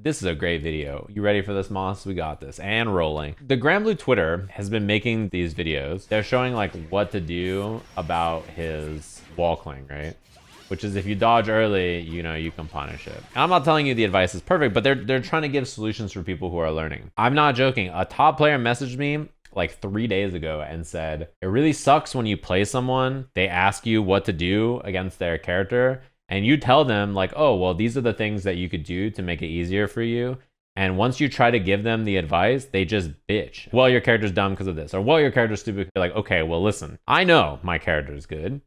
This is a great video. You ready for this, Moss? We got this. And rolling. The Grand Blue Twitter has been making these videos. They're showing like what to do about his wall cling, right? Which is if you dodge early, you know, you can punish it. And I'm not telling you the advice is perfect, but they're trying to give solutions for people who are learning. I'm not joking. A top player messaged me like 3 days ago and said, it really sucks when you play someone, they ask you what to do against their character, and you tell them like, oh, well, these are the things that you could do to make it easier for you. And once you try to give them the advice, they just bitch. Well, your character's dumb because of this, or well, your character's stupid. You're like, okay, well, listen, I know my character's good.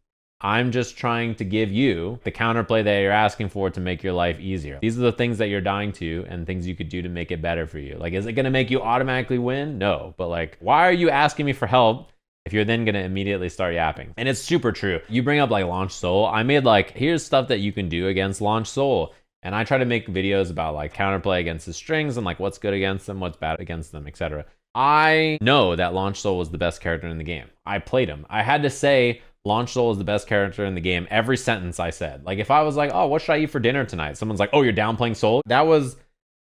I'm just trying to give you the counterplay that you're asking for to make your life easier. These are the things that you're dying to and things you could do to make it better for you. Like, is it gonna make you automatically win? No, but like, why are you asking me for help if you're then gonna immediately start yapping? And it's super true. You bring up like Launch Soul. I made like, here's stuff that you can do against Launch Soul. And I try to make videos about like counterplay against the strings and like what's good against them, what's bad against them, etc. I know that Launch Soul was the best character in the game. I played him. I had to say, Launch Soul is the best character in the game. Every sentence I said. Like if I was like, oh, what should I eat for dinner tonight? Someone's like, oh, you're downplaying Soul? That was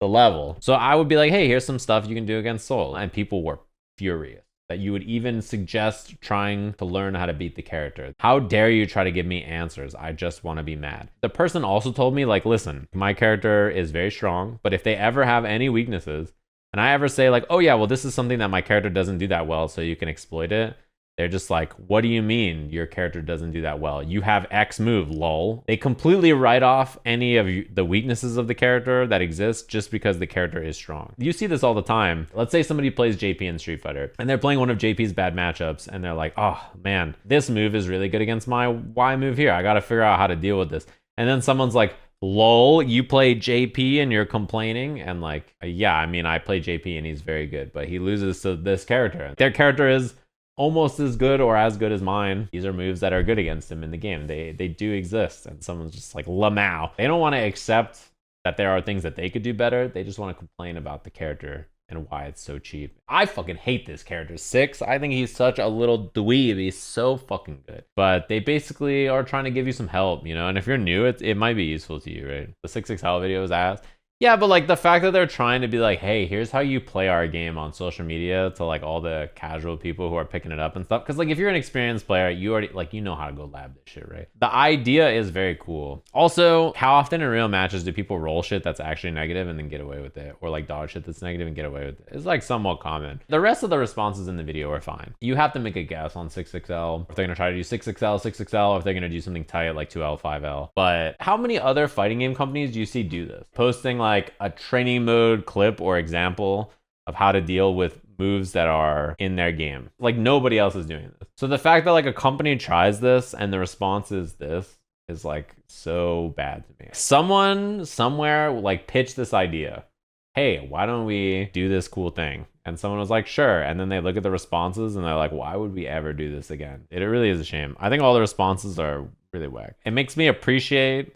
the level. So I would be like, hey, here's some stuff you can do against Soul. And people were furious that you would even suggest trying to learn how to beat the character. How dare you try to give me answers? I just want to be mad. The person also told me like, listen, my character is very strong, but if they ever have any weaknesses and I ever say like, oh yeah, well, this is something that my character doesn't do that well, so you can exploit it. They're just like, what do you mean your character doesn't do that well? You have X move, lol. They completely write off any of the weaknesses of the character that exist just because the character is strong. You see this all the time. Let's say somebody plays JP in Street Fighter and they're playing one of JP's bad matchups and they're like, oh man, this move is really good against my Y move here. I gotta figure out how to deal with this. And then someone's like, lol, you play JP and you're complaining? And like, yeah, I mean, I play JP and he's very good, but he loses to this character. Their character is almost as good or as good as mine. These are moves that are good against him in the game. They do exist. And someone's just like, Lamau. They don't want to accept that there are things that they could do better. They just want to complain about the character and why it's so cheap. I fucking hate this character. 6, I think he's such a little dweeb. He's so fucking good. But they basically are trying to give you some help, you know? And if you're new, it might be useful to you, right? The 6XL video was asked. Yeah, but like the fact that they're trying to be like, hey, here's how you play our game on social media to like all the casual people who are picking it up and stuff. Because like if you're an experienced player, you already like, you know how to go lab this shit, right? The idea is very cool. Also, how often in real matches do people roll shit that's actually negative and then get away with it? Or like dodge shit that's negative and get away with it? It's like somewhat common. The rest of the responses in the video are fine. You have to make a guess on 6XL. If they're gonna try to do 6XL, 6XL, or if they're gonna do something tight like 2L, 5L. But how many other fighting game companies do you see do this? Posting like a training mode clip or example of how to deal with moves that are in their game. Like nobody else is doing this. So the fact that like a company tries this and the response is this is like so bad to me. Someone somewhere like pitched this idea. Hey, why don't we do this cool thing? And someone was like, sure. And then they look at the responses and they're like, why would we ever do this again? It really is a shame. I think all the responses are really whack. It makes me appreciate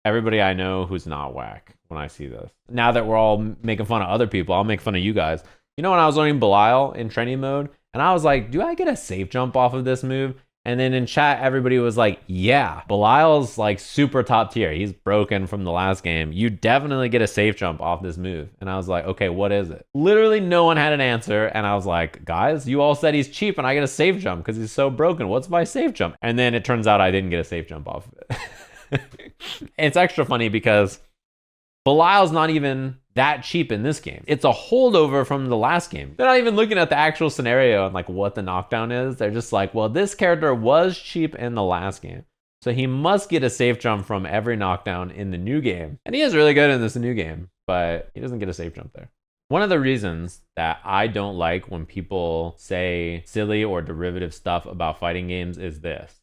everybody I know who's not whack when I see this. Now that we're all making fun of other people, I'll make fun of you guys. You know when I was learning Belial in training mode, and I was like, do I get a safe jump off of this move? And then in chat, everybody was like, yeah, Belial's like super top tier. He's broken from the last game. You definitely get a safe jump off this move. And I was like, okay, what is it? Literally no one had an answer. And I was like, guys, you all said he's cheap and I get a safe jump because he's so broken. What's my safe jump? And then it turns out I didn't get a safe jump off of it. It's extra funny because Belial's not even that cheap in this game. It's a holdover from the last game. They're not even looking at the actual scenario and like what the knockdown is. They're just like, well, this character was cheap in the last game, so he must get a safe jump from every knockdown in the new game. And he is really good in this new game, but he doesn't get a safe jump there. One of the reasons that I don't like when people say silly or derivative stuff about fighting games is this.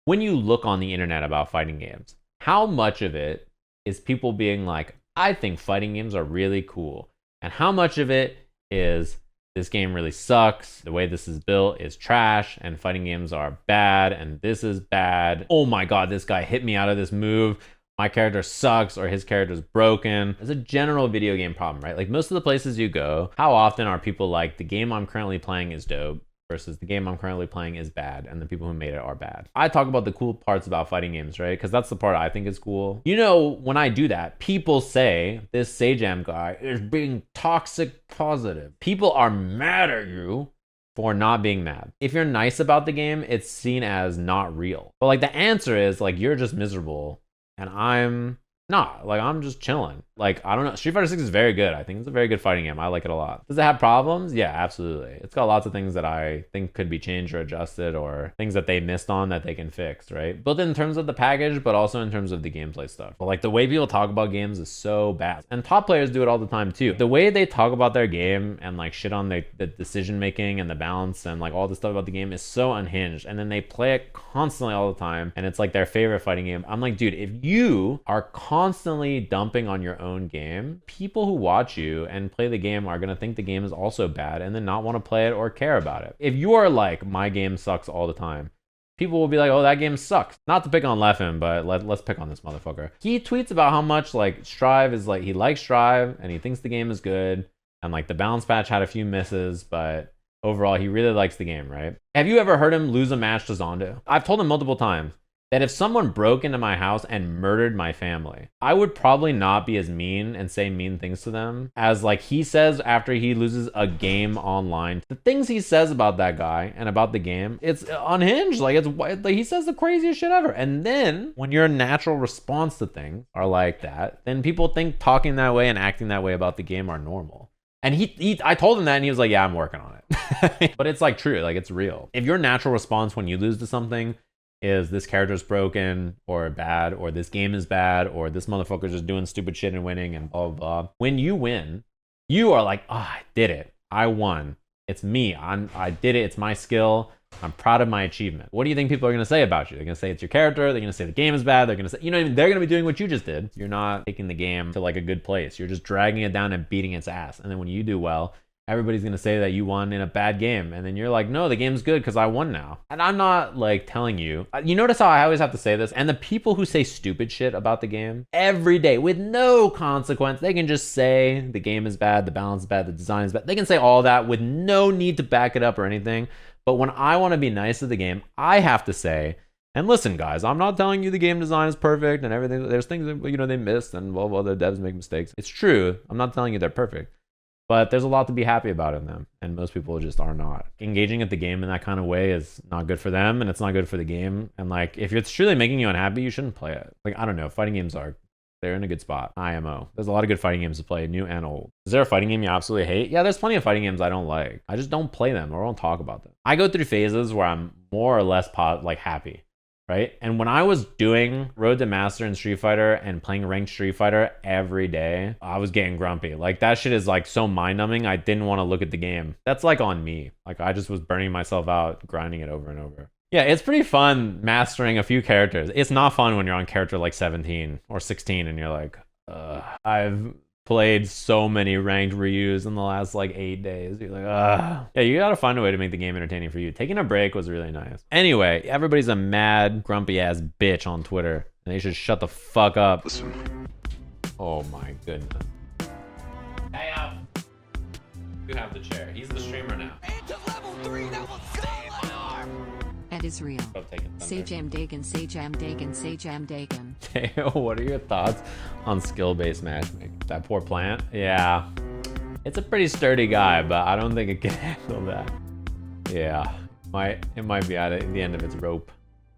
When you look on the internet about fighting games, how much of it is people being like, I think fighting games are really cool? And how much of it is this game really sucks, the way this is built is trash, and fighting games are bad, and this is bad. Oh my god, this guy hit me out of this move. My character sucks, or his character's broken. It's a general video game problem, right? Like most of the places you go, how often are people like, the game I'm currently playing is dope, versus the game I'm currently playing is bad and the people who made it are bad. I talk about the cool parts about fighting games, right? Because that's the part I think is cool. You know, when I do that, people say this Sajam guy is being toxic positive. People are mad at you for not being mad. If you're nice about the game, it's seen as not real. But like the answer is like, you're just miserable and I'm not. Like, I'm just chilling. Like, I don't know. Street Fighter 6 is very good. I think it's a very good fighting game. I like it a lot. Does it have problems? Yeah, absolutely. It's got lots of things that I think could be changed or adjusted, or things that they missed on that they can fix, right? Both in terms of the package, but also in terms of the gameplay stuff. But like the way people talk about games is so bad. And top players do it all the time too. The way they talk about their game and like shit on the decision making and the balance and like all the stuff about the game is so unhinged. And then they play it constantly all the time. And it's like their favorite fighting game. I'm like, dude, if you are constantly dumping on your own game, people who watch you and play the game are going to think the game is also bad and then not want to play it or care about it. If you are like, my game sucks all the time, people will be like, oh, that game sucks. Not to pick on Leffen, but let's pick on this motherfucker. He tweets about how much like Strive is like, he likes Strive and he thinks the game is good. And like the balance patch had a few misses, but overall he really likes the game, right? Have you ever heard him lose a match to Zondo? I've told him multiple times that if someone broke into my house and murdered my family, I would probably not be as mean and say mean things to them as like he says after he loses a game online. The things he says about that guy and about the game, it's unhinged. Like, it's like he says the craziest shit ever. And then when your natural response to things are like that, then people think talking that way and acting that way about the game are normal. And I told him that and he was like, yeah, I'm working on it. But it's like true, like it's real. If your natural response when you lose to something is this character's broken or bad, or this game is bad, or this motherfucker's just doing stupid shit and winning and blah, blah, blah. When you win, you are like, oh, I did it. I won. It's me. I did it. It's my skill. I'm proud of my achievement. What do you think people are going to say about you? They're going to say it's your character. They're going to say the game is bad. They're going to say, you know what I mean? They're going to be doing what you just did. You're not taking the game to like a good place. You're just dragging it down and beating its ass. And then when you do well, everybody's going to say that you won in a bad game. And then you're like, no, the game's good because I won now. And I'm not like telling you. You notice how I always have to say this? And the people who say stupid shit about the game every day with no consequence, they can just say the game is bad, the balance is bad, the design is bad. They can say all that with no need to back it up or anything. But when I want to be nice to the game, I have to say, and listen, guys, I'm not telling you the game design is perfect and everything. There's things that, you know, they missed and blah, blah, the devs make mistakes. It's true. I'm not telling you they're perfect. But there's a lot to be happy about in them, and most people just are not. Engaging at the game in that kind of way is not good for them, and it's not good for the game. And like, if it's truly making you unhappy, you shouldn't play it. Like, I don't know, fighting games they're in a good spot. IMO. There's a lot of good fighting games to play, new and old. Is there a fighting game you absolutely hate? Yeah, there's plenty of fighting games I don't like. I just don't play them or don't talk about them. I go through phases where I'm more or less happy. Right? And when I was doing Road to Master in Street Fighter and playing ranked Street Fighter every day, I was getting grumpy. Like, that shit is like so mind-numbing, I didn't want to look at the game. That's like on me. Like, I just was burning myself out, grinding it over and over. Yeah, it's pretty fun mastering a few characters. It's not fun when you're on character like 17 or 16 and you're like, I've played so many ranked Ryus in the last like 8 days. You're like, yeah, you gotta find a way to make the game entertaining for you. Taking a break was really nice. Anyway, everybody's a mad, grumpy ass bitch on Twitter, and they should shut the fuck up. Listen. Oh my goodness. Hey, you have the chair. He's the streamer now. Level 3, that will save my arm. At Israel. Sajam Dagan, Sajam Dagan, Sajam Dagan. Hey, what are your thoughts on skill-based matchmaking? That poor plant? Yeah. It's a pretty sturdy guy, but I don't think it can handle that. Yeah. It might be at the end of its rope.